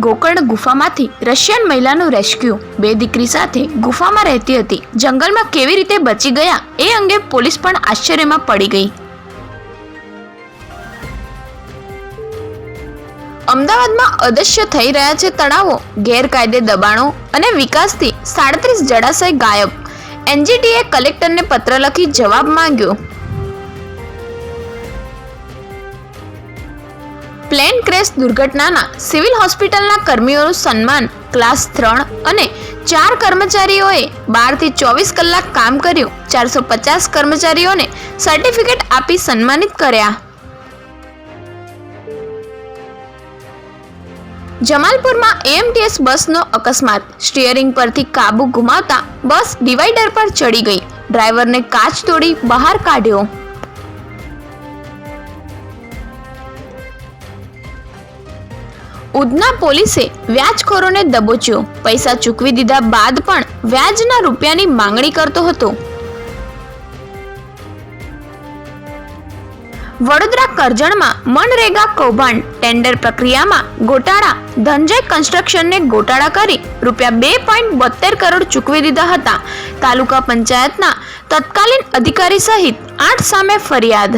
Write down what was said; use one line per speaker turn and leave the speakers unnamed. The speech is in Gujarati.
ગોકર્ણ ગુફામાંથી રશિયન મહિલાનું રેસ્ક્યુ। બે દીકરી સાથે ગુફામાં રહેતી હતી, જંગલમાં કેવી રીતે બચી ગયા એ અંગે પોલીસ પણ આશ્ચર્યમાં પડી ગઈ। અમદાવાદમાં અદૃશ્ય થઈ રહ્યા છે તળાવો, ગેરકાયદે દબાણો અને વિકાસથી 37 જળાશય ગાયબ। એનજીટીએ કલેક્ટરને પત્ર લખી જવાબ માંગ્યો। પ્લેન ક્રેશ દુર્ઘટનાના સિવિલ હોસ્પિટલના કર્મીઓનું સન્માન। ક્લાસ 3 અને 4 કર્મચારીઓએ 12 થી 24 કલાક કામ કર્યું। 450 કર્મચારીઓને સર્ટિફિકેટ આપી સન્માનિત કર્યા। જમાલપુરમાં એએમટીએસ બસનો અકસ્માત, સ્ટીયરિંગ પરથી કાબુ ગુમાવતા બસ ડિવાઈડર પર ચડી ગઈ, ડ્રાઈવરને કાચ તોડી બહાર કાઢ્યો। ઉધના પોલીસે વ્યાજખોરોને દબોચ્યો, પૈસા ચૂકવી દીધા બાદ પણ વ્યાજના રૂપિયાની માંગણી કરતો હતો। વડોદરા કરજણમાં મનરેગા કૌભાંડ, ટેન્ડર પ્રક્રિયામાં ગોટાળા, ધનંજય કન્સ્ટ્રક્શનને ગોટાળા કરી ₹2.72 કરોડ ચૂકવી દીધા હતા। તાલુકા પંચાયતના તત્કાલીન અધિકારી સહિત 8 સામે ફરિયાદ।